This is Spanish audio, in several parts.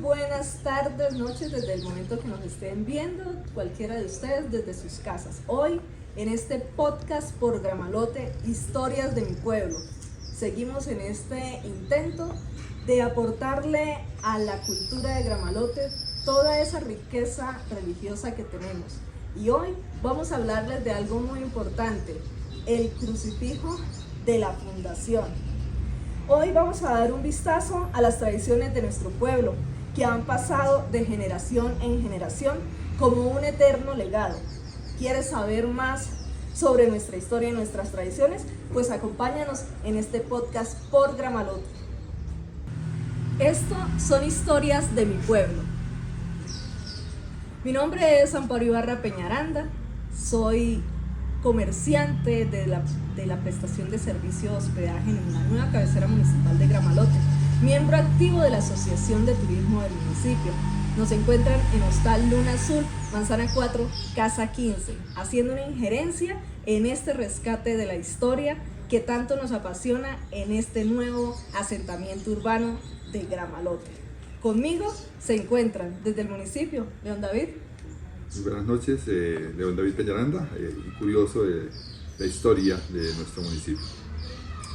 buenas tardes, noches, desde el momento que nos estén viendo, cualquiera de ustedes desde sus casas. Hoy, en este podcast por Gramalote, Historias de mi pueblo, seguimos en este intento de aportarle a la cultura de Gramalote toda esa riqueza religiosa que tenemos. Y hoy vamos a hablarles de algo muy importante, el crucifijo de la fundación. Hoy vamos a dar un vistazo a las tradiciones de nuestro pueblo, que han pasado de generación en generación como un eterno legado. ¿Quieres saber más sobre nuestra historia y nuestras tradiciones? Pues acompáñanos en este podcast por Gramalote. Esto son historias de mi pueblo. Mi nombre es Amparo Ibarra Peñaranda, soy comerciante de la prestación de servicio de hospedaje en la nueva cabecera municipal de Gramalote, miembro activo de la Asociación de Turismo del municipio. Nos encuentran en Hostal Luna Azul, Manzana 4, Casa 15, haciendo una injerencia en este rescate de la historia que tanto nos apasiona en este nuevo asentamiento urbano de Gramalote. Conmigo se encuentran desde el municipio, León David. Muy buenas noches, León David Peñaranda, curioso de la historia de nuestro municipio.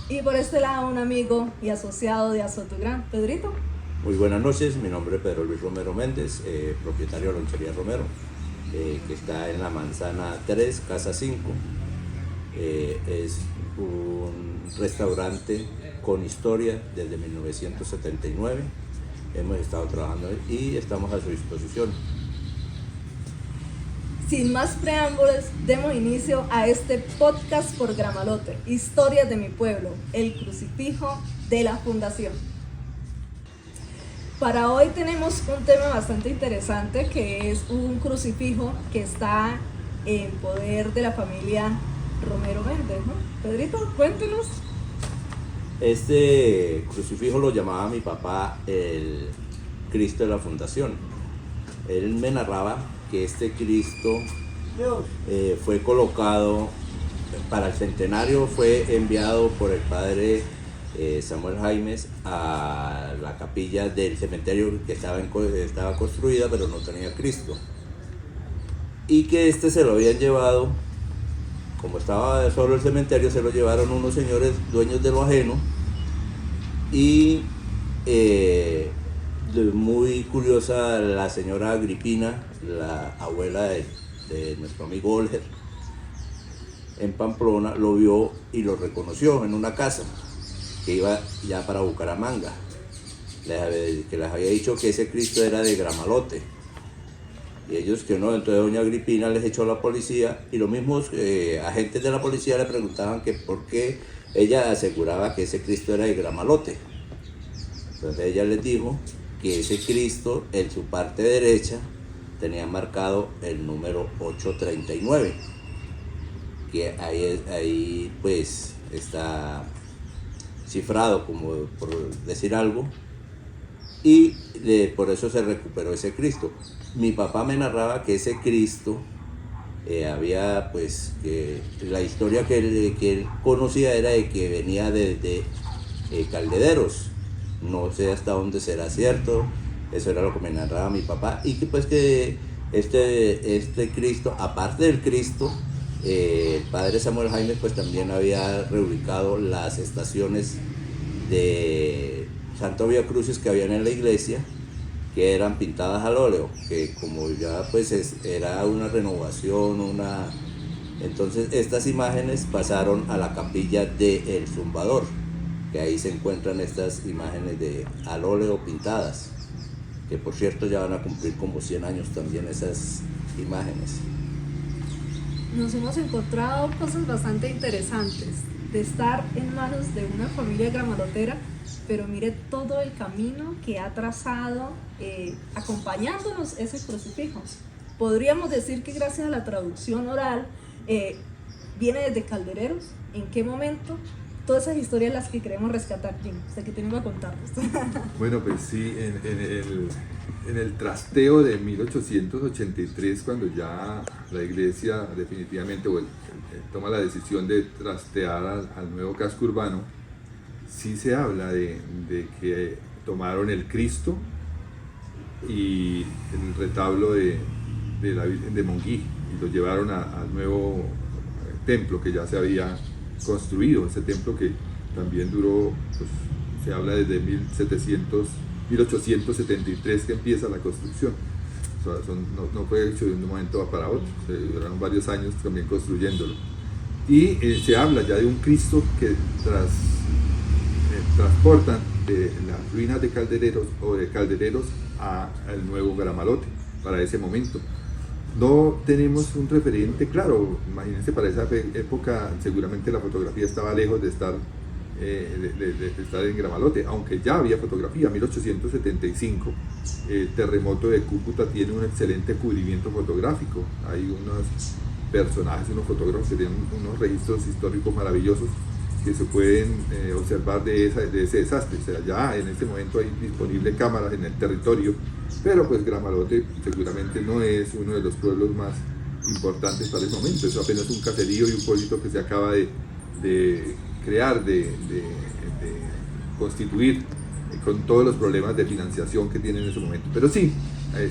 Y por este lado un amigo y asociado de Azotugrán, Pedrito. Muy buenas noches, mi nombre es Pedro Luis Romero Méndez, propietario de Lonchería Romero, que está en la Manzana 3, Casa 5. Es un restaurante con historia desde 1979. Hemos estado trabajando y estamos a su disposición. Sin más preámbulos, demos inicio a este podcast por Gramalote, Historias de mi pueblo, el crucifijo de la fundación. Para hoy tenemos un tema bastante interesante, que es un crucifijo que está en poder de la familia Romero Méndez, ¿no? Pedrito, cuéntenos. Este crucifijo lo llamaba mi papá el Cristo de la Fundación. Él me narraba que este Cristo fue colocado para el centenario, fue enviado por el padre Samuel Jaimes a la capilla del cementerio que estaba construida pero no tenía Cristo, y que este se lo habían llevado, como estaba solo el cementerio, se lo llevaron unos señores dueños de lo ajeno. Y muy curiosa, la señora Agripina, la abuela de nuestro amigo Olger, en Pamplona, lo vio y lo reconoció en una casa que iba ya para Bucaramanga, que les había dicho que ese Cristo era de Gramalote, y ellos que no. Entonces doña Agripina les echó a la policía, y los mismos agentes de la policía le preguntaban que por qué ella aseguraba que ese Cristo era de Gramalote. Entonces ella les dijo que ese Cristo, en su parte derecha, tenía marcado el número 839, que ahí pues está cifrado, como por decir algo, y por eso se recuperó ese Cristo. Mi papá me narraba que ese Cristo había, pues, que la historia que él conocía era de que venía desde Caldederos. No sé hasta dónde será cierto, eso era lo que me narraba mi papá, y que pues que este Cristo, aparte del Cristo, el padre Samuel Jaime pues también había reubicado las estaciones de Santo Vía Crucis que habían en la iglesia, que eran pintadas al óleo, que como ya pues era una renovación, entonces estas imágenes pasaron a la capilla del Zumbador, que ahí se encuentran estas imágenes al óleo pintadas, que por cierto ya van a cumplir como 100 años también esas imágenes. Nos hemos encontrado cosas bastante interesantes de estar en manos de una familia gramalotera, pero mire todo el camino que ha trazado acompañándonos ese crucifijo. Podríamos decir que gracias a la traducción oral viene desde Caldereros. ¿En qué momento? Todas esas historias las que queremos rescatar, Jim. Usted que tiene que contarnos. Bueno, pues sí, en el trasteo de 1883, cuando ya la iglesia definitivamente toma la decisión de trastear al nuevo casco urbano, sí se habla de que tomaron el Cristo, y el retablo de la Virgen de Monguí, y lo llevaron al nuevo templo que ya se había construido, ese templo que también duró, pues, se habla desde 1873 que empieza la construcción. O sea, no fue hecho de un momento para otro, se duraron varios años también construyéndolo. Y se habla ya de un Cristo que transportan de las ruinas de Caldereros o de Caldereros al nuevo Gramalote para ese momento. No tenemos un referente claro, imagínense, para esa época seguramente la fotografía estaba lejos de estar en Gramalote, aunque ya había fotografía. 1875, el terremoto de Cúcuta tiene un excelente cubrimiento fotográfico, hay unos personajes, unos fotógrafos que tienen unos registros históricos maravillosos que se pueden observar de ese desastre. O sea, ya en este momento hay disponible cámaras en el territorio, pero pues Gramalote seguramente no es uno de los pueblos más importantes para el momento, es apenas un caserío y un pueblito que se acaba de crear, de constituir, con todos los problemas de financiación que tiene en ese momento. Pero sí,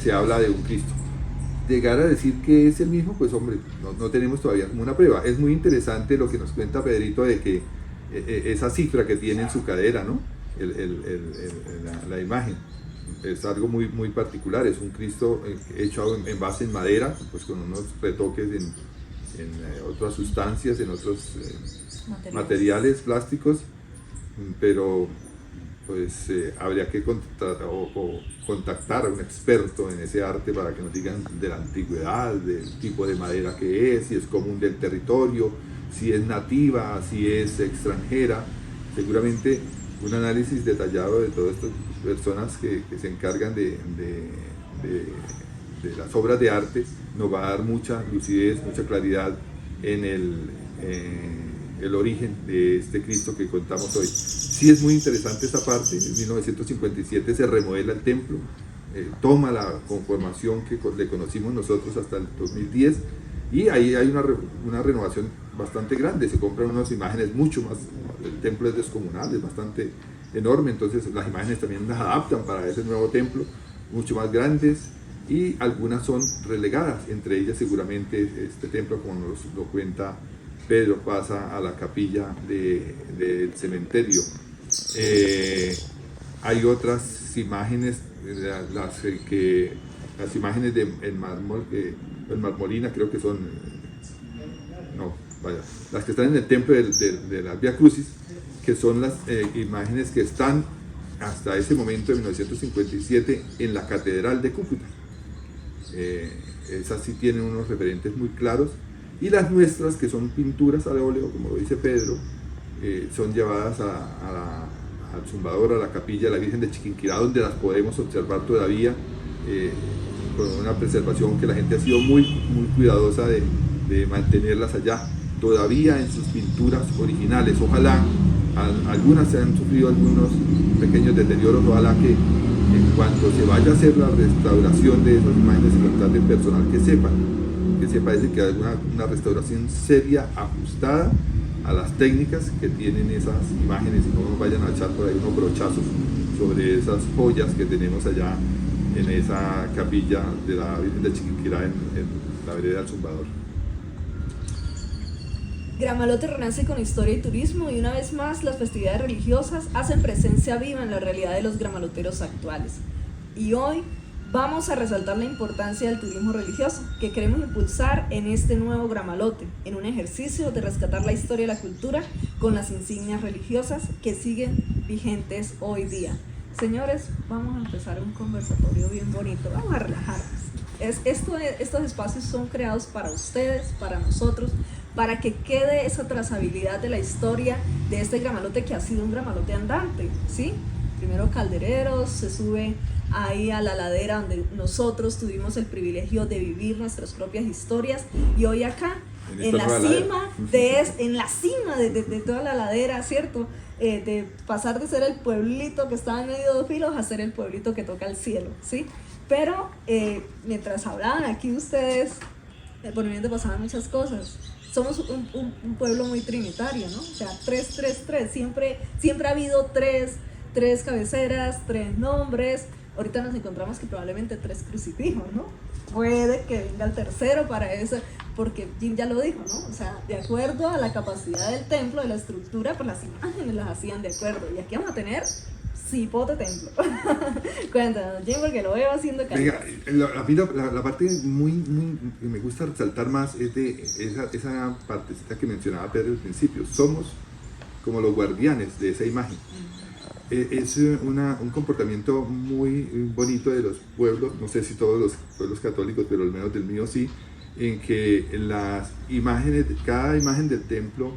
se habla de un Cristo. Llegar a decir que es el mismo, pues hombre, no tenemos todavía como una prueba. Es muy interesante lo que nos cuenta Pedrito de que esa cifra que tiene en su cadera, ¿no? La imagen es algo muy, muy particular. Es un Cristo hecho en base en madera, pues con unos retoques en otras sustancias, en otros materiales plásticos, pero pues habría que contactar a un experto en ese arte para que nos digan de la antigüedad, del tipo de madera que es, si es común del territorio, si es nativa, si es extranjera. Seguramente un análisis detallado de todas estas personas que se encargan de las obras de arte nos va a dar mucha lucidez, mucha claridad en el origen de este Cristo que contamos hoy. Sí, es muy interesante esa parte. En 1957 se remodela el templo, toma la conformación que le conocimos nosotros hasta el 2010, y ahí hay una renovación bastante grande. Se compran unas imágenes mucho más, el templo es descomunal, es bastante enorme, entonces las imágenes también las adaptan para ese nuevo templo, mucho más grandes, y algunas son relegadas, entre ellas seguramente este templo, como nos lo cuenta Pedro, pasa a la capilla del cementerio. Hay otras imágenes, las imágenes de marmolina, creo que son, las que están en el templo de la Vía Crucis, que son las imágenes que están hasta ese momento de 1957 en la Catedral de Cúcuta. Esas sí tienen unos referentes muy claros, y las nuestras, que son pinturas al óleo, como lo dice Pedro, son llevadas al Zumbador, a la capilla de la Virgen de Chiquinquirá, donde las podemos observar todavía con una preservación que la gente ha sido muy, muy cuidadosa de mantenerlas allá, todavía en sus pinturas originales. Ojalá, algunas se han sufrido algunos pequeños deterioros, ojalá que en cuanto se vaya a hacer la restauración de esas imágenes se contrate personal que sepa decir que hay una restauración seria, ajustada a las técnicas que tienen esas imágenes, y no nos vayan a echar por ahí unos brochazos sobre esas joyas que tenemos allá en esa capilla de la Virgen de Chiquinquirá en la vereda del Zumbador. Gramalote renace con historia y turismo, y una vez más las festividades religiosas hacen presencia viva en la realidad de los gramaloteros actuales. Y hoy vamos a resaltar la importancia del turismo religioso que queremos impulsar en este nuevo Gramalote, en un ejercicio de rescatar la historia y la cultura con las insignias religiosas que siguen vigentes hoy día. Señores, vamos a empezar un conversatorio bien bonito, vamos a relajarnos. Estos espacios son creados para ustedes, para nosotros, para que quede esa trazabilidad de la historia de este Gramalote, que ha sido un Gramalote andante, ¿sí? Primero Caldereros, se sube ahí a la ladera donde nosotros tuvimos el privilegio de vivir nuestras propias historias, y hoy acá en la cima de toda la ladera, ¿cierto? De pasar de ser el pueblito que estaba en medio de filos a ser el pueblito que toca el cielo, ¿sí? Pero mientras hablaban aquí ustedes, por mi mente pasaban muchas cosas. Somos un pueblo muy trinitario, ¿no? O sea, 3, siempre ha habido tres 3 cabeceras, 3 nombres. Ahorita nos encontramos que probablemente 3 crucifijos, ¿no? Puede que venga el tercero para eso, porque Jim ya lo dijo, ¿no? O sea, de acuerdo a la capacidad del templo, de la estructura, pues las imágenes las hacían de acuerdo. Y aquí vamos a tener cipote templo. Cuéntanos, Jim, porque lo veo haciendo Venga, a mí la parte muy que me gusta resaltar más es de esa partecita que mencionaba Pedro al principio. Somos como los guardianes de esa imagen. Es un comportamiento muy bonito de los pueblos, no sé si todos los pueblos católicos, pero al menos del mío sí, en que las imágenes, cada imagen del templo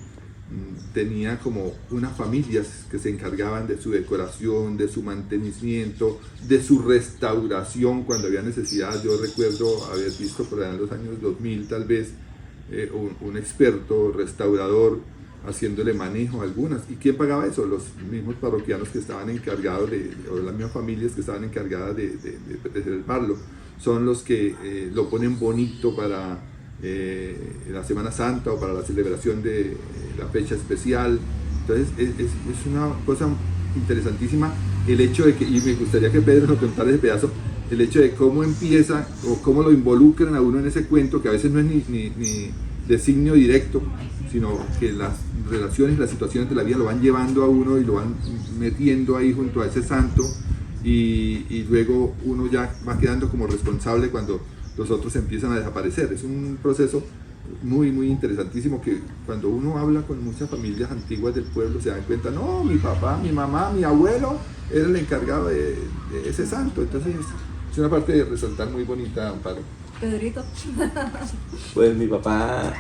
tenía como unas familias que se encargaban de su decoración, de su mantenimiento, de su restauración cuando había necesidad. Yo recuerdo haber visto por allá en los años 2000 tal vez un experto restaurador haciéndole manejo a algunas. ¿Y quién pagaba eso? Los mismos parroquianos que estaban encargados o las mismas familias que estaban encargadas de preservarlo. Son los que lo ponen bonito para la Semana Santa o para la celebración de la fecha especial. Entonces es una cosa interesantísima el hecho de que, y me gustaría que Pedro nos contara ese pedazo, el hecho de cómo empieza o cómo lo involucran a uno en ese cuento, que a veces no es ni designio directo, sino que las relaciones, las situaciones de la vida lo van llevando a uno y lo van metiendo ahí junto a ese santo, y luego uno ya va quedando como responsable cuando los otros empiezan a desaparecer. Es un proceso muy interesantísimo que cuando uno habla con muchas familias antiguas del pueblo se dan cuenta, no, mi papá, mi mamá, mi abuelo era el encargado de ese santo. Entonces es una parte de resaltar muy bonita, Amparo. Pedrito. Pues mi papá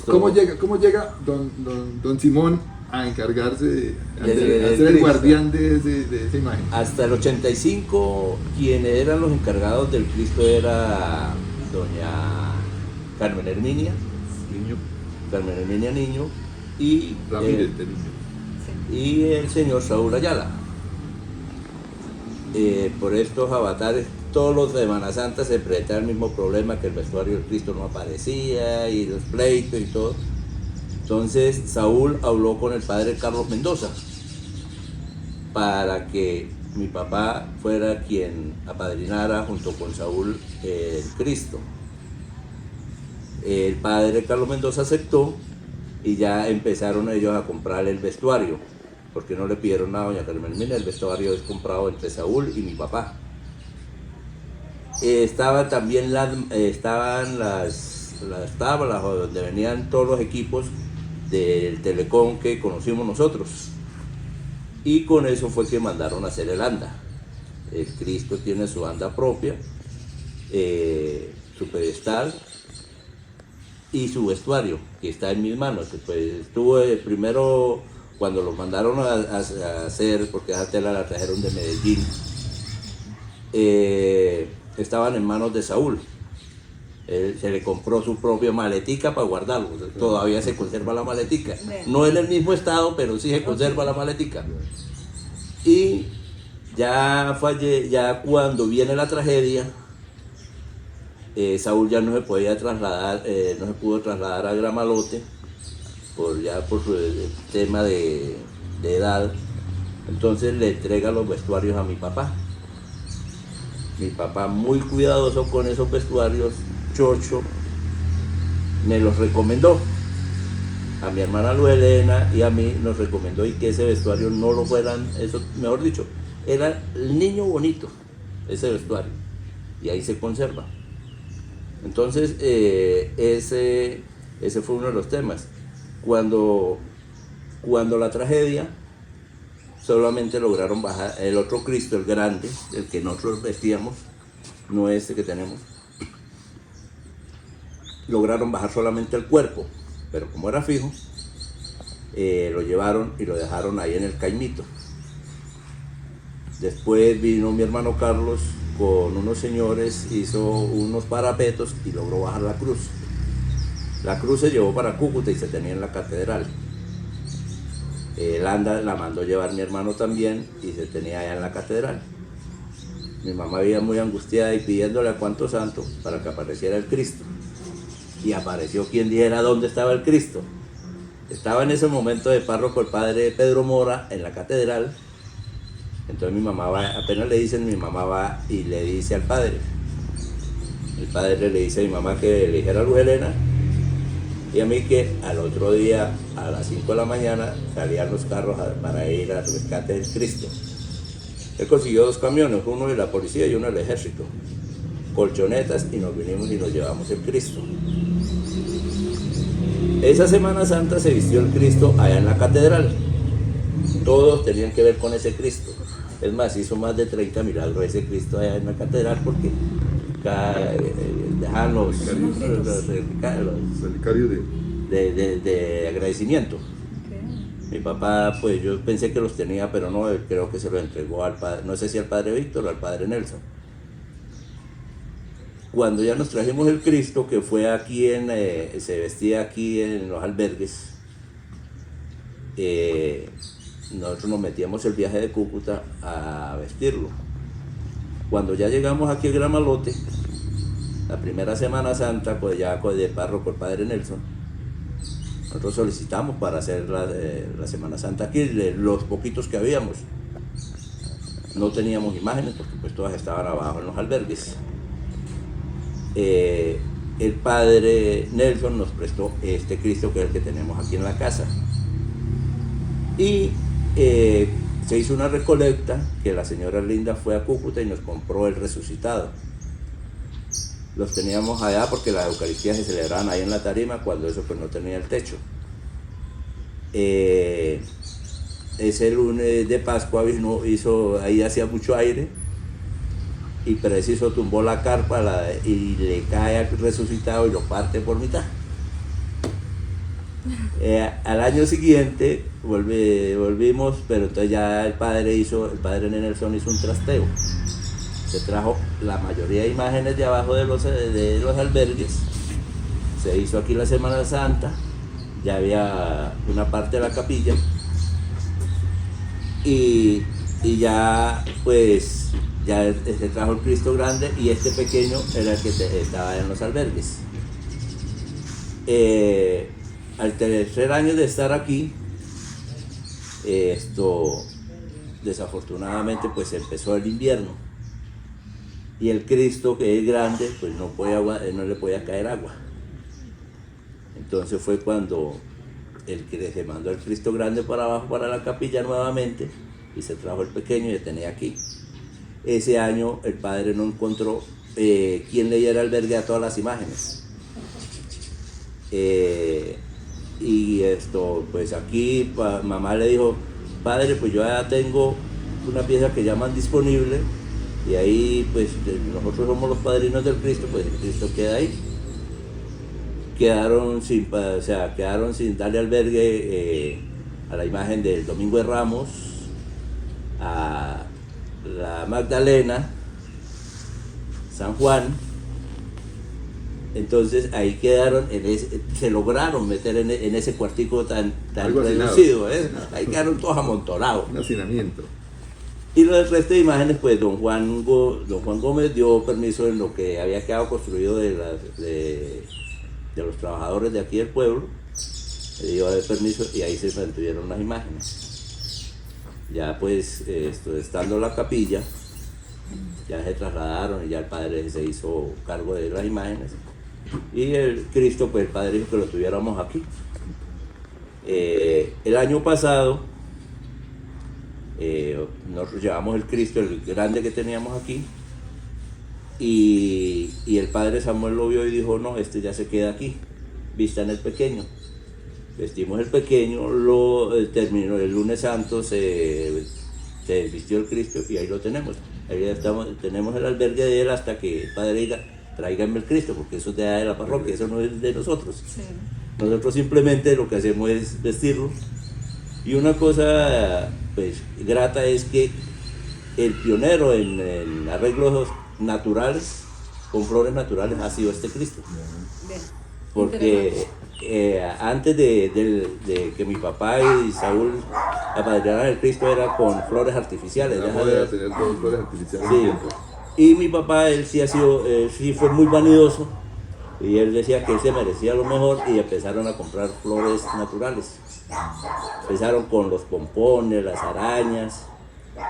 ¿Cómo llega don Simón a encargarse de ser el Cristo. guardián de esa imagen? Hasta el 85, quienes eran los encargados del Cristo era doña Carmen Herminia Niño y, Ramírez de Niño. y el señor Saúl Ayala. Por estos avatares, todos los de Semana Santa se presentaban el mismo problema, que el vestuario del Cristo no aparecía y los pleitos y todo. Entonces Saúl habló con el padre Carlos Mendoza para que mi papá fuera quien apadrinara junto con Saúl el Cristo. El padre Carlos Mendoza aceptó y ya empezaron ellos a comprar el vestuario, porque no le pidieron nada a doña Carmen Herminia. El vestuario es comprado entre Saúl y mi papá. Estaban también estaban las tablas donde venían todos los equipos del Telecom que conocimos nosotros, y con eso fue que mandaron a hacer el anda. El Cristo tiene su anda propia, su pedestal y su vestuario, que está en mis manos. Pues estuve primero cuando lo mandaron a hacer, porque esa tela la trajeron de Medellín, estaban en manos de Saúl. Él se le compró su propia maletica para guardarlo. Todavía se conserva la maletica. No en el mismo estado, pero sí se conserva la maletica. Y ya cuando viene la tragedia, Saúl ya no se podía trasladar, no se pudo trasladar a Gramalote por su tema de edad. Entonces le entrega los vestuarios a mi papá. Mi papá, muy cuidadoso con esos vestuarios, chocho, me los recomendó. A mi hermana Luz Elena y a mí nos recomendó, y que ese vestuario no lo fueran, eso, mejor dicho, era el niño bonito, ese vestuario, y ahí se conserva. Entonces, ese fue uno de los temas. Cuando la tragedia, solamente lograron bajar el otro Cristo, el grande, el que nosotros vestíamos, no este que tenemos. Lograron bajar solamente el cuerpo, pero como era fijo, lo llevaron y lo dejaron ahí en el caimito. Después vino mi hermano Carlos con unos señores, hizo unos parapetos y logró bajar la cruz. La cruz se llevó para Cúcuta y se tenía en la catedral. El anda la mandó llevar mi hermano también y se tenía allá en la catedral. Mi mamá vivía muy angustiada y pidiéndole a cuánto santo para que apareciera el Cristo. Y apareció quien dijera dónde estaba el Cristo. Estaba en ese momento de párroco el padre Pedro Mora en la catedral, Entonces mi mamá va, apenas le dicen, mi mamá va y le dice al padre. El padre le dice a mi mamá que le dijera a Luz Helena y a mí que al otro día a las 5 de la mañana salían los carros para ir al rescate del Cristo. Él consiguió 2 camiones, uno de la policía y uno del ejército, colchonetas, y nos vinimos y nos llevamos el Cristo. Esa Semana Santa se vistió el Cristo allá en la catedral. Todos tenían que ver con ese Cristo. Es más, hizo más de 30 milagros ese Cristo allá en la catedral porque dejaban los Relicarios de agradecimiento. Mi papá, pues yo pensé que los tenía, pero no, él creo que se los entregó al padre, no sé si al padre Víctor o al padre Nelson. Cuando ya nos trajimos el Cristo, que fue aquí se vestía aquí en los albergues, nosotros nos metíamos el viaje de Cúcuta a vestirlo. Cuando ya llegamos aquí a Gramalote, la primera Semana Santa, pues ya de párroco el padre Nelson, nosotros solicitamos para hacer la Semana Santa aquí, de los poquitos que habíamos. No teníamos imágenes porque pues todas estaban abajo en los albergues. El padre Nelson nos prestó este Cristo que es el que tenemos aquí en la casa. Y se hizo una recolecta que la señora Linda fue a Cúcuta y nos compró el resucitado. Los teníamos allá porque las Eucaristías se celebraban ahí en la tarima cuando eso pues no tenía el techo. Ese lunes de Pascua ahí hacía mucho aire y preciso tumbó la carpa y le cae al resucitado y lo parte por mitad. Al año siguiente volvimos, pero entonces ya el padre Nelson hizo un trasteo. Se trajo la mayoría de imágenes de abajo de los albergues. Se hizo aquí la Semana Santa, ya había una parte de la capilla y ya pues ya se trajo el Cristo grande y este pequeño era el que estaba en los albergues. Al tercer año de estar aquí, desafortunadamente pues empezó el invierno y el Cristo, que es grande, pues no le podía caer agua. Entonces fue cuando se mandó el Cristo grande para abajo, para la capilla nuevamente, y se trajo el pequeño y lo tenía aquí. Ese año el padre no encontró quien le diera albergue a todas las imágenes. Y pues aquí mamá le dijo, padre, pues yo ya tengo una pieza que llaman disponible y ahí pues nosotros somos los padrinos del Cristo, pues el Cristo queda ahí. Quedaron sin darle albergue a la imagen del Domingo de Ramos, a la Magdalena, San Juan. Entonces ahí quedaron, se lograron meter en ese cuartico tan reducido, ahí quedaron todos amontonados. Un hacinamiento. Y el resto de imágenes, pues don Juan Gómez dio permiso en lo que había quedado construido de los trabajadores de aquí del pueblo, le dio permiso y ahí se mantuvieron las imágenes. Ya pues, estando la capilla, ya se trasladaron y ya el padre se hizo cargo de las imágenes. Y el Cristo, pues el padre dijo que lo tuviéramos aquí. El año pasado, nosotros llevamos el Cristo, el grande que teníamos aquí, y el padre Samuel lo vio y dijo, no, este ya se queda aquí, vistan el pequeño. Vestimos el pequeño, terminó el lunes santo, se vistió el Cristo y ahí lo tenemos. Ahí ya tenemos el albergue de él hasta que el padre diga, tráiganme el Cristo, porque eso es de la parroquia, eso no es de nosotros. Sí. Nosotros simplemente lo que hacemos es vestirlo. Y una cosa pues grata es que el pionero en arreglos naturales, con flores naturales, ha sido este Cristo. Bien. Porque antes de que mi papá y Saúl apadrinaran el Cristo era con flores artificiales. No podía tener dos flores artificiales. Sí. Y mi papá, él sí fue muy vanidoso y él decía que él se merecía lo mejor y empezaron a comprar flores naturales. Empezaron con los pompones, las arañas,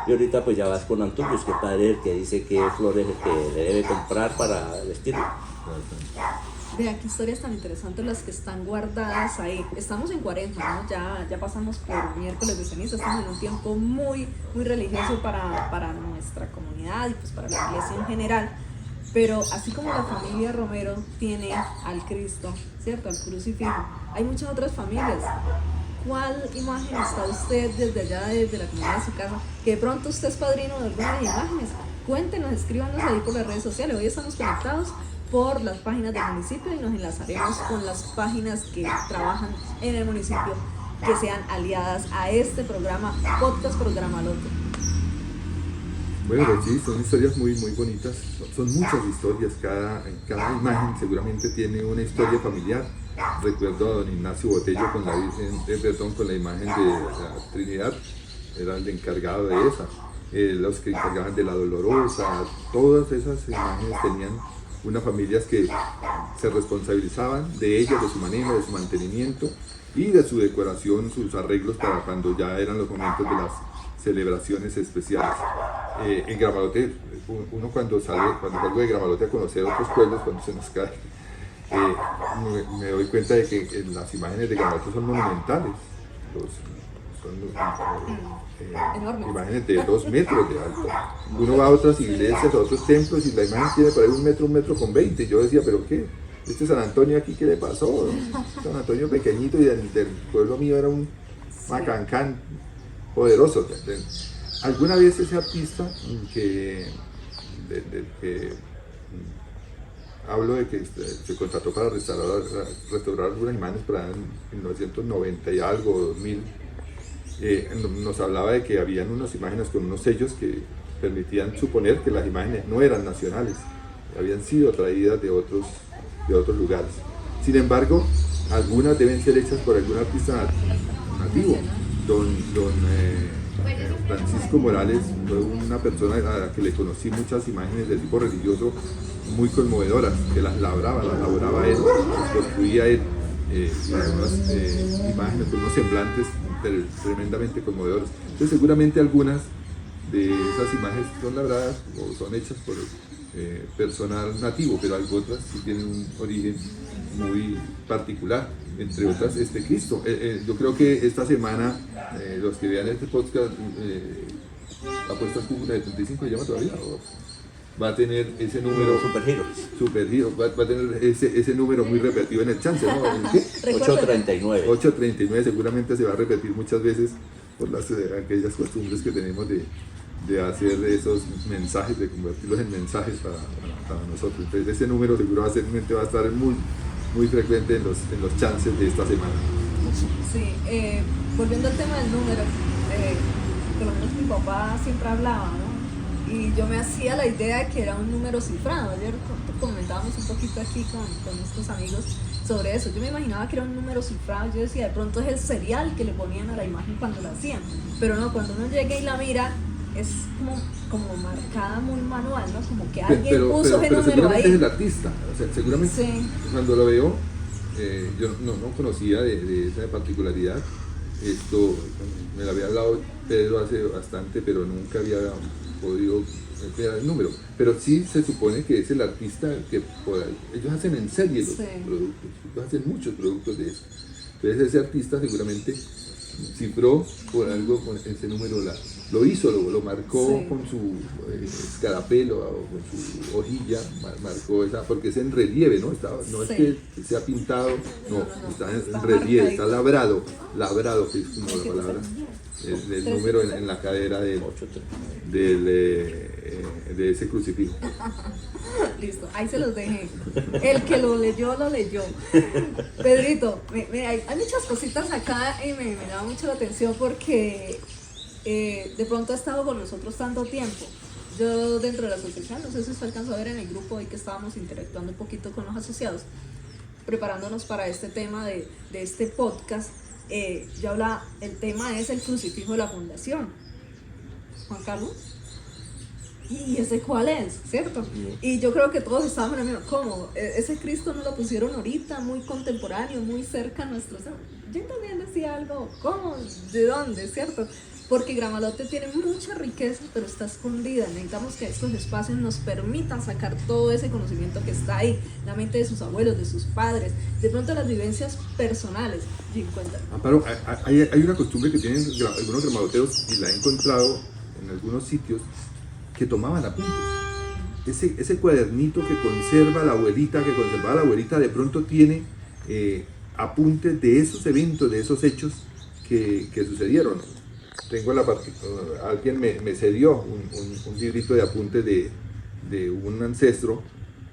Y ahorita pues ya vas con Antullos, que padre el que dice qué flores es el que le debe comprar para vestirlo. Vea qué historias tan interesantes las que están guardadas ahí. Estamos en 40, ¿no? Ya pasamos por miércoles de ceniza, estamos en un tiempo muy religioso para nuestra comunidad y pues para la iglesia en general. Pero así como la familia Romero tiene al Cristo, ¿cierto? Al crucifijo, hay muchas otras familias. ¿Cuál imagen está usted desde allá, desde la comunidad de su casa? Que de pronto usted es padrino de algunas imágenes. Cuéntenos, escríbanos ahí por las redes sociales. Hoy estamos conectados por las páginas del municipio y nos enlazaremos con las páginas que trabajan en el municipio que sean aliadas a este programa, Podcast Programalote. Bueno, pues sí, son historias muy bonitas, son muchas historias, cada imagen seguramente tiene una historia familiar. Recuerdo a don Ignacio Botello con la Virgen, con la imagen de la Trinidad, era el encargado de esa, los que encargaban de la Dolorosa, todas esas imágenes tenían unas familias que se responsabilizaban de ellas, de su manejo, de su mantenimiento y de su decoración, sus arreglos para cuando ya eran los momentos de las celebraciones especiales. En Gramalote, uno cuando salgo de Gramalote a conocer otros pueblos, cuando se nos cae, me doy cuenta de que las imágenes de Gramalote son monumentales, imágenes de 2 metros de alto. Uno va a otras iglesias, a otros templos y la imagen tiene por ahí 1 metro con 20. Yo decía, ¿pero qué? Este San Antonio aquí, ¿qué le pasó? San Antonio pequeñito y del pueblo mío era un macancán poderoso. Alguna vez ese artista del que hablo de que se contrató para restaurar algunas imágenes para en 1990 y algo, 2000, nos hablaba de que habían unas imágenes con unos sellos que permitían suponer que las imágenes no eran nacionales, habían sido traídas de otros lugares. Sin embargo, algunas deben ser hechas por algún artista nativo. Don Francisco Morales fue una persona a la que le conocí muchas imágenes de tipo religioso muy conmovedoras, que las elaboraba él, construía él unas imágenes, unos semblantes tremendamente conmovedores. Entonces seguramente algunas de esas imágenes son labradas o son hechas por personal nativo, pero otras sí tienen un origen muy particular, entre otras Cristo. Yo creo que esta semana los que vean este podcast, Apuestas Cúpula de 35 se llama todavía, va a tener ese número Supergiro, va a tener ese número muy repetido en el chance, ¿no? ¿Qué? 839 seguramente se va a repetir muchas veces por aquellas costumbres que tenemos de hacer esos mensajes, de convertirlos en mensajes para nosotros. Entonces ese número seguramente va a estar muy frecuente en los chances de esta semana. Sí, volviendo al tema del número, por lo menos mi papá siempre hablaba, ¿no? Y yo me hacía la idea de que era un número cifrado. Ayer comentábamos un poquito aquí con estos amigos sobre eso. Yo me imaginaba que era un número cifrado. Yo decía, de pronto es el serial que le ponían a la imagen cuando la hacían. Pero no, cuando uno llega y la mira, es como marcada muy manual, ¿no? Como que alguien puso ese número seguramente ahí. Es el artista, o sea, seguramente sí. Cuando lo veo, yo no conocía de esa particularidad. Esto me lo había hablado Pedro hace bastante, pero nunca había podido ver el número. Pero sí se supone que es el artista que ellos hacen en serie los productos, ellos hacen muchos productos de eso. Entonces ese artista seguramente cifró por algo con ese número, lo hizo, lo marcó con su escarapelo o con su hojilla, marcó esa, porque es en relieve, ¿no? No es que sea pintado, no, está en relieve, está labrado, que es como la palabra, el número en la cadera de ese crucifijo. Listo, ahí se los dejé. El que lo leyó. Pedrito, hay muchas cositas acá y me llama mucho la atención porque de pronto ha estado con nosotros tanto tiempo. Yo dentro de la asociación, no sé si usted alcanzó a ver en el grupo hoy que estábamos interactuando un poquito con los asociados, preparándonos para este tema de este podcast. Yo hablaba, el tema es el crucifijo de la fundación. Juan Carlos. ¿Y ese cuál es? ¿Cierto? Y yo creo que todos estábamos en el mismo. ¿Cómo? Ese Cristo nos lo pusieron ahorita, muy contemporáneo, muy cerca a nuestros. Yo también decía algo, ¿cómo? ¿De dónde? ¿Cierto? porque Gramalote tiene mucha riqueza, pero está escondida. Necesitamos que estos espacios nos permitan sacar todo ese conocimiento que está ahí, la mente de sus abuelos, de sus padres, de pronto las vivencias personales. Jim, cuéntame. Amparo, hay una costumbre que tienen algunos gramaloteros, y la he encontrado en algunos sitios, que tomaban apuntes. Ese cuadernito que conservaba la abuelita, de pronto tiene apuntes de esos eventos, de esos hechos que sucedieron. Alguien me cedió un librito de apuntes de un ancestro,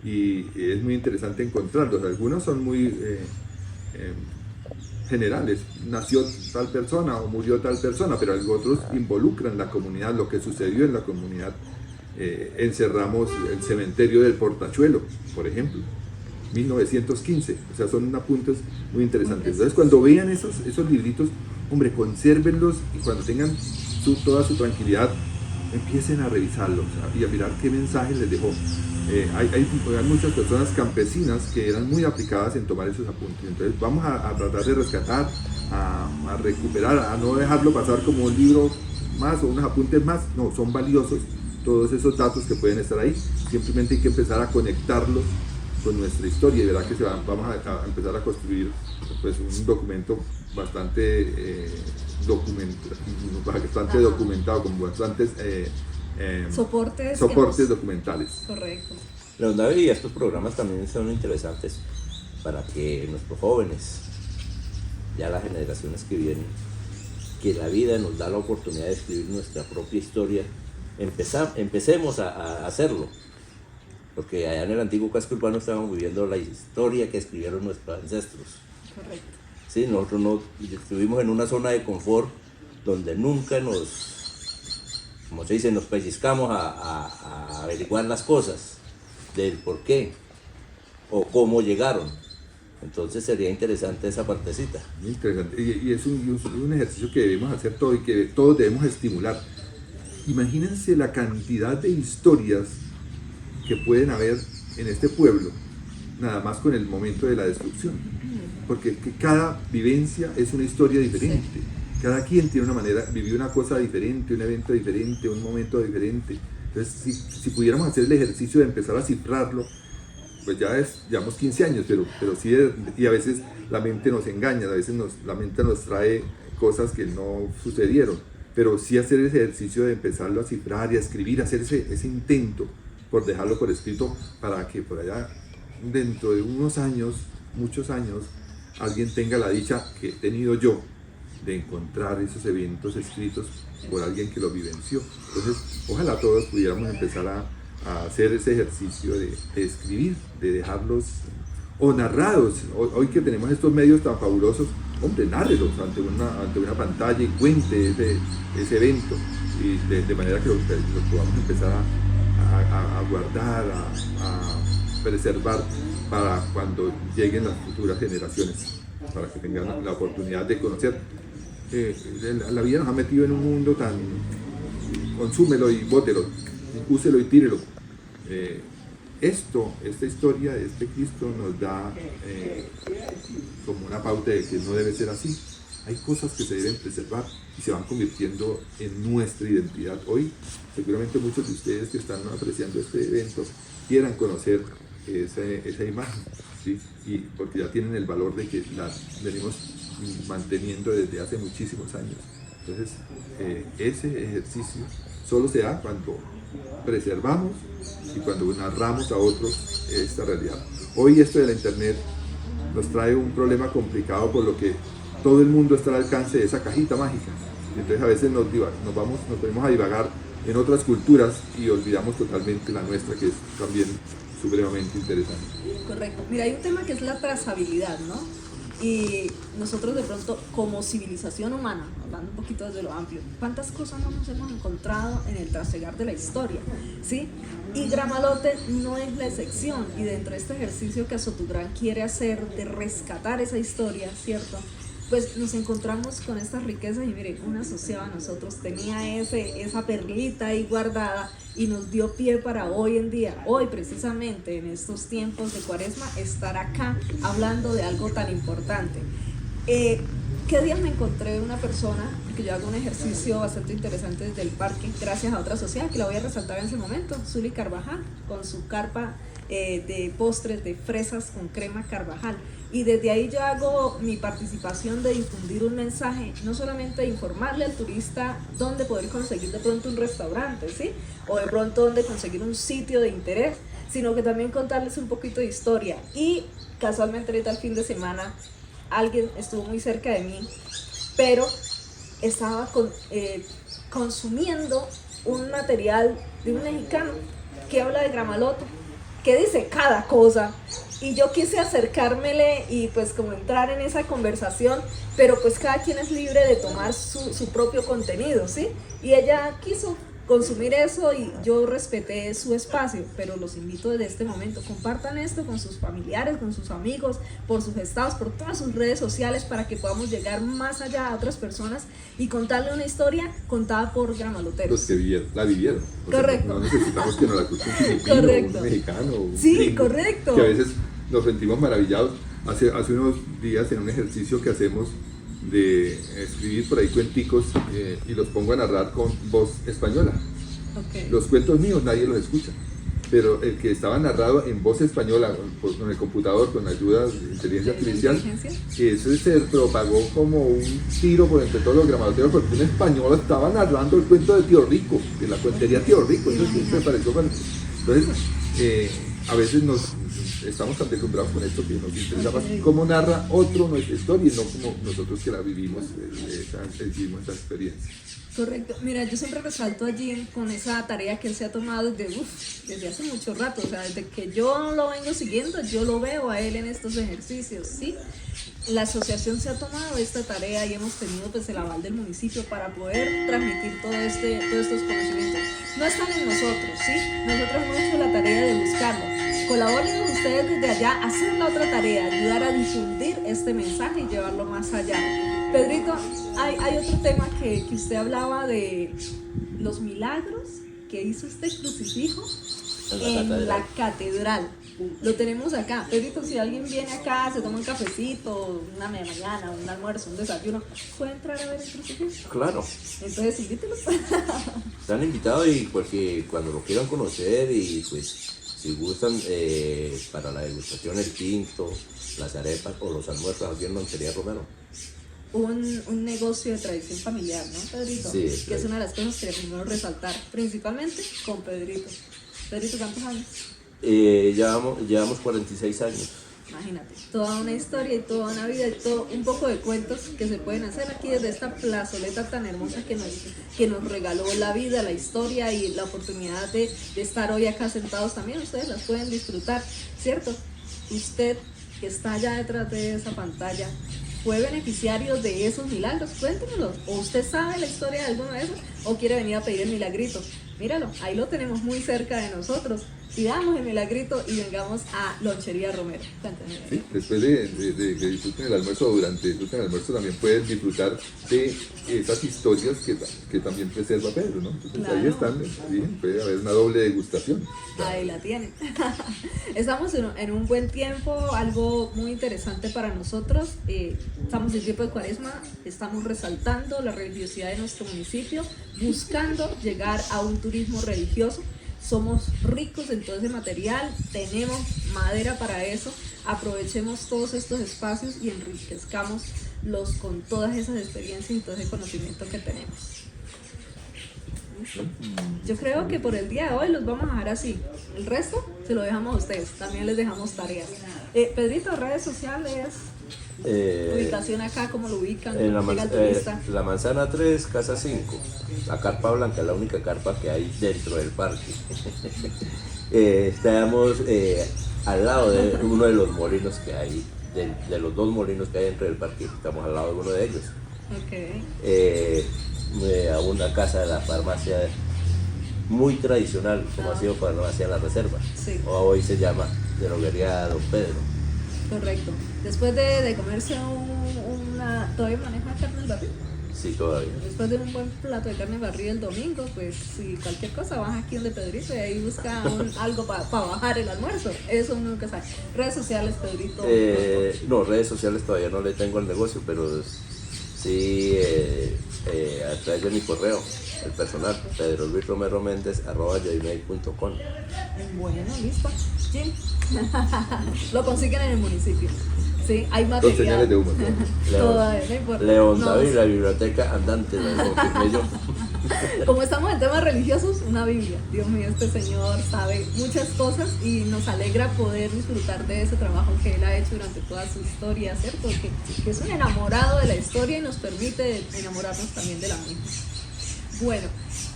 y es muy interesante encontrarlos. Algunos son muy generales, nació tal persona o murió tal persona, pero otros involucran la comunidad, lo que sucedió en la comunidad. Encerramos el cementerio del Portachuelo, por ejemplo, 1915, o sea, son apuntes muy interesantes. Entonces, cuando vean esos libritos, hombre, consérvenlos, y cuando tengan toda su tranquilidad, empiecen a revisarlos y a mirar qué mensaje les dejó. Hay muchas personas campesinas que eran muy aplicadas en tomar esos apuntes. Entonces vamos a tratar de rescatar, a recuperar, a no dejarlo pasar como un libro más o unos apuntes más. No, son valiosos todos esos datos que pueden estar ahí. Simplemente hay que empezar a conectarlos con nuestra historia, y verá que vamos a empezar a construir pues un documento bastante documentado, con bastantes soportes documentales. Correcto. León David, y estos programas también son interesantes para que nuestros jóvenes, ya las generaciones que vienen, que la vida nos da la oportunidad de escribir nuestra propia historia, empecemos a hacerlo, porque allá en el antiguo casco urbano estábamos viviendo la historia que escribieron nuestros ancestros. Correcto. Sí, nosotros no estuvimos en una zona de confort donde nunca como se dice, nos pellizcamos a averiguar las cosas del por qué o cómo llegaron. Entonces sería interesante esa partecita. Muy interesante, y es un ejercicio que debemos hacer todos, y que todos debemos estimular. Imagínense la cantidad de historias que pueden haber en este pueblo, nada más con el momento de la destrucción, porque cada vivencia es una historia diferente. Sí. Cada quien tiene una manera, vivió una cosa diferente, un evento diferente, un momento diferente. Entonces, si pudiéramos hacer el ejercicio de empezar a cifrarlo, pues llevamos 15 años, pero sí, y a veces la mente nos engaña, a veces la mente nos trae cosas que no sucedieron, pero sí hacer ese ejercicio de empezarlo a cifrar y a escribir, hacer ese intento por dejarlo por escrito, para que por allá, dentro de unos años, muchos años, alguien tenga la dicha que he tenido yo, de encontrar esos eventos escritos por alguien que lo vivenció. Entonces, ojalá todos pudiéramos empezar a hacer ese ejercicio de escribir, de dejarlos o narrados. Hoy que tenemos estos medios tan fabulosos, hombre, nárrelos ante una pantalla y cuente ese evento, y de manera que lo podamos empezar a guardar, a preservar para cuando lleguen las futuras generaciones, para que tengan la oportunidad de conocer. La vida nos ha metido en un mundo tan... consúmelo y bótelo, úselo y tírelo. Esta historia de este Cristo nos da como una pauta de que no debe ser así. Hay cosas que se deben preservar y se van convirtiendo en nuestra identidad. Hoy, seguramente muchos de ustedes que están apreciando este evento quieran conocer esa imagen, ¿sí? Y porque ya tienen el valor de que la venimos manteniendo desde hace muchísimos años. Entonces, ese ejercicio solo se da cuando preservamos y cuando narramos a otros esta realidad. Hoy esto de la internet nos trae un problema complicado, por lo que todo el mundo está al alcance de esa cajita mágica. Entonces a veces nos ponemos a divagar en otras culturas y olvidamos totalmente la nuestra, que es también supremamente interesante. Correcto. Mira, hay un tema que es la trazabilidad, ¿no? Y nosotros de pronto, como civilización humana, hablando un poquito desde lo amplio, ¿cuántas cosas no nos hemos encontrado en el trasegar de la historia? ¿Sí? Y Gramalote no es la excepción, y dentro de este ejercicio que Sotográn quiere hacer de rescatar esa historia, ¿cierto? Pues nos encontramos con estas riquezas, y miren, un asociado a nosotros tenía esa perlita ahí guardada y nos dio pie para hoy en día, hoy precisamente en estos tiempos de Cuaresma, estar acá hablando de algo tan importante. ¿Qué día me encontré una persona, porque yo hago un ejercicio bastante interesante desde el parque, gracias a otra sociedad que la voy a resaltar en ese momento, Zuli Carvajal, con su carpa de postres de fresas con crema Carvajal. Y desde ahí yo hago mi participación de difundir un mensaje, no solamente de informarle al turista dónde poder conseguir de pronto un restaurante, ¿sí? O de pronto dónde conseguir un sitio de interés, sino que también contarles un poquito de historia. Y casualmente ahorita el fin de semana alguien estuvo muy cerca de mí, pero estaba consumiendo un material de un mexicano que habla de Gramalote, que dice cada cosa, y yo quise acercármele y pues como entrar en esa conversación, pero pues cada quien es libre de tomar su propio contenido, ¿sí? Y ella quiso consumir eso y yo respeté su espacio, pero los invito desde este momento, compartan esto con sus familiares, con sus amigos, por sus estados, por todas sus redes sociales, para que podamos llegar más allá a otras personas y contarle una historia contada por gramaloteros. Los que la vivieron. Correcto. No necesitamos que nos la cuente un filipino, Correcto. un mexicano, un Sí, gringo, correcto. que a veces nos sentimos maravillados. Hace unos días en un ejercicio que hacemos de escribir por ahí cuenticos y los pongo a narrar con voz española. Okay. Los cuentos míos nadie los escucha, pero el que estaba narrado en voz española con el computador, con ayuda de inteligencia artificial, eso se propagó como un tiro por entre todos los gramaloteros, porque un español estaba narrando el cuento de Tío Rico, de la cuentería Tío Rico. Entonces me pareció entonces a veces estamos tan deslumbrados con esto que nos interesa más cómo narra otro nuestra historia y no como nosotros que la vivimos, vivimos esa experiencia. Correcto. Mira, yo siempre resalto allí con esa tarea que él se ha tomado desde hace mucho rato, o sea, desde que yo lo vengo siguiendo, yo lo veo a él en estos ejercicios, ¿sí? La asociación se ha tomado esta tarea y hemos tenido pues el aval del municipio para poder transmitir todos estos conocimientos. No están en nosotros, ¿sí? Nosotros hemos hecho la tarea de buscarlo. Colaboren ustedes desde allá, hacer la otra tarea, ayudar a difundir este mensaje y llevarlo más allá. Pedrito, hay otro tema que usted hablaba de los milagros que hizo este crucifijo en la catedral. Lo tenemos acá. Pedrito, si alguien viene acá, se toma un cafecito, una media mañana, un almuerzo, un desayuno, ¿puede entrar a ver el crucifijo? Claro. Entonces invítelos. Están invitados y porque cuando lo quieran conocer y pues si gustan para la degustación el tinto, las arepas o los almuerzos aquí en Lonchería Romero. Un negocio de tradición familiar, ¿no, Pedrito? Sí, que es una de las cosas que debemos resaltar, principalmente con Pedrito. Pedrito, ¿cuántos años? Llevamos 46 años. Imagínate, toda una historia y toda una vida y todo un poco de cuentos que se pueden hacer aquí desde esta plazoleta tan hermosa que nos regaló la vida, la historia y la oportunidad de estar hoy acá sentados también. Ustedes las pueden disfrutar, ¿cierto? Usted que está allá detrás de esa pantalla, ¿fue beneficiario de esos milagros? Cuéntenoslo. ¿O usted sabe la historia de alguno de esos? ¿O quiere venir a pedir el milagrito? Míralo, ahí lo tenemos muy cerca de nosotros. Pidamos el milagrito y vengamos a Lonchería Romero. Cuéntenme. Sí, después de que disfruten el almuerzo o durante disfruten el almuerzo también pueden disfrutar de esas historias que también preserva Pedro, ¿no? Entonces claro. Ahí están, bien, puede haber una doble degustación. Ahí la tienen. Estamos en un buen tiempo, algo muy interesante para nosotros. Estamos en tiempo de Cuaresma, estamos resaltando la religiosidad de nuestro municipio, buscando llegar a un turismo religioso. Somos ricos en todo ese material, tenemos madera para eso, aprovechemos todos estos espacios y enriquezcámoslos con todas esas experiencias y todo ese conocimiento que tenemos. ¿Listo? Yo creo que por el día de hoy los vamos a dejar así, el resto se lo dejamos a ustedes, también les dejamos tareas. Pedrito, redes sociales, ubicación acá, ¿cómo lo ubican? En la Manzana 3, Casa 5, la carpa blanca, la única carpa que hay dentro del parque. Estamos al lado de uno de los molinos que hay, de los dos molinos que hay dentro del parque, estamos al lado de uno de ellos. Okay. A una casa de la farmacia muy tradicional, como ha sido Farmacia La Reserva, sí. O hoy se llama Droguería Don Pedro. Correcto. Después de comerse ¿todavía maneja carne al barril? Sí, todavía. Después de un buen plato de carne barril el domingo, pues si cualquier cosa baja aquí donde Pedrito y ahí busca algo para bajar el almuerzo. Eso uno nunca sabe. Redes sociales, Pedrito. No, redes sociales todavía no le tengo al negocio, pero Sí, a través de mi correo, el personal, pedroluisromeroméndez@gmail.com. Bueno, listo. Jim, lo consiguen en el municipio. Sí, hay Con material. señales de humo. Todavía, no importa. León No, David, la biblioteca andante, la confirmé yo. como estamos en temas religiosos, una Biblia. Dios mío, este señor sabe muchas cosas y nos alegra poder disfrutar de ese trabajo que él ha hecho durante toda su historia, ¿cierto? Que es un enamorado de la historia y nos permite enamorarnos también de la misma. Bueno,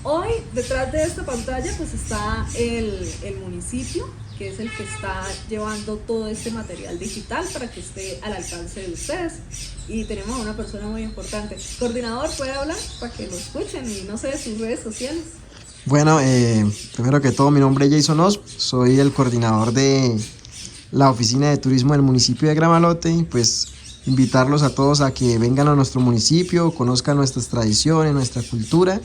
hoy detrás de esta pantalla pues está el municipio, que es el que está llevando todo este material digital para que esté al alcance de ustedes. Y tenemos a una persona muy importante. Coordinador, ¿puede hablar para que lo escuchen y no sé de sus redes sociales? Bueno, primero que todo, mi nombre es Jason Osp, soy el coordinador de la Oficina de Turismo del municipio de Gramalote y pues invitarlos a todos a que vengan a nuestro municipio, conozcan nuestras tradiciones, nuestra cultura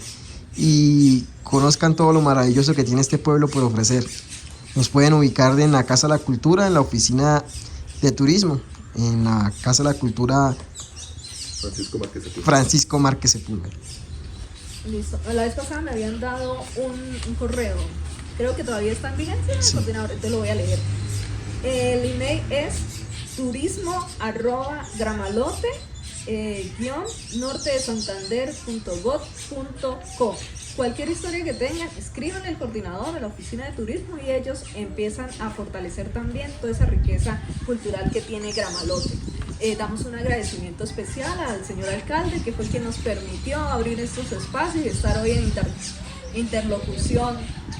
y conozcan todo lo maravilloso que tiene este pueblo por ofrecer. Nos pueden ubicar en la Casa de la Cultura, en la Oficina de Turismo, en la Casa de la Cultura Francisco Márquez Sepúlveda. Listo. La vez pasada me habían dado un correo. Creo que todavía está en vigencia, Sí. coordinador, te lo voy a leer. El email es turismo@gramalote nortedesantander.gov.co. Cualquier historia que tengan, escriban al coordinador, a la oficina de turismo y ellos empiezan a fortalecer también toda esa riqueza cultural que tiene Gramalote. Damos un agradecimiento especial al señor alcalde, que fue quien nos permitió abrir estos espacios y estar hoy en interlocución,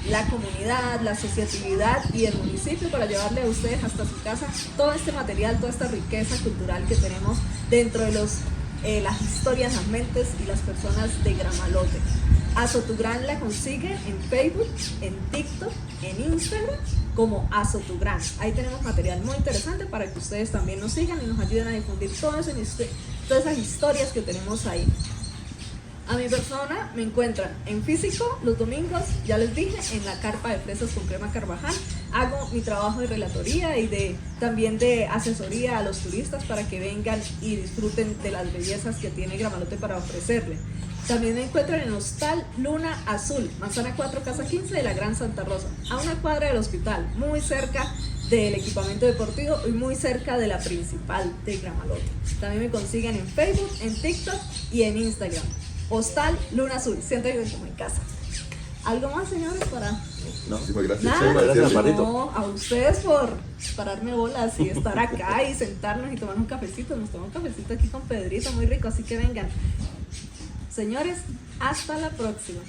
la comunidad, la asociatividad y el municipio para llevarle a ustedes hasta su casa todo este material, toda esta riqueza cultural que tenemos dentro de las historias, las mentes y las personas de Gramalote. Azotugran la consigue en Facebook, en TikTok, en Instagram como Azotugran. Ahí tenemos material muy interesante para que ustedes también nos sigan y nos ayuden a difundir todas esas historias que tenemos ahí. A mi persona me encuentran en físico los domingos, ya les dije, en la carpa de fresas con crema Carvajal. Hago mi trabajo de relatoría y también de asesoría a los turistas para que vengan y disfruten de las bellezas que tiene Gramalote para ofrecerle. También me encuentran en Hostal Luna Azul, Manzana 4, Casa 15 de la Gran Santa Rosa, a una cuadra del hospital, muy cerca del equipamiento deportivo y muy cerca de la principal de Gramalote. También me consiguen en Facebook, en TikTok y en Instagram. Hostal Luna Azul, siéntense como en casa. ¿Algo más, señores, para...? No, Muchísimas gracias. Nada, Muchas gracias, Marito. no, a ustedes por pararme bolas y estar acá y sentarnos y tomar un cafecito. Nos tomamos un cafecito aquí con Pedrito, muy rico, así que vengan. Señores, hasta la próxima.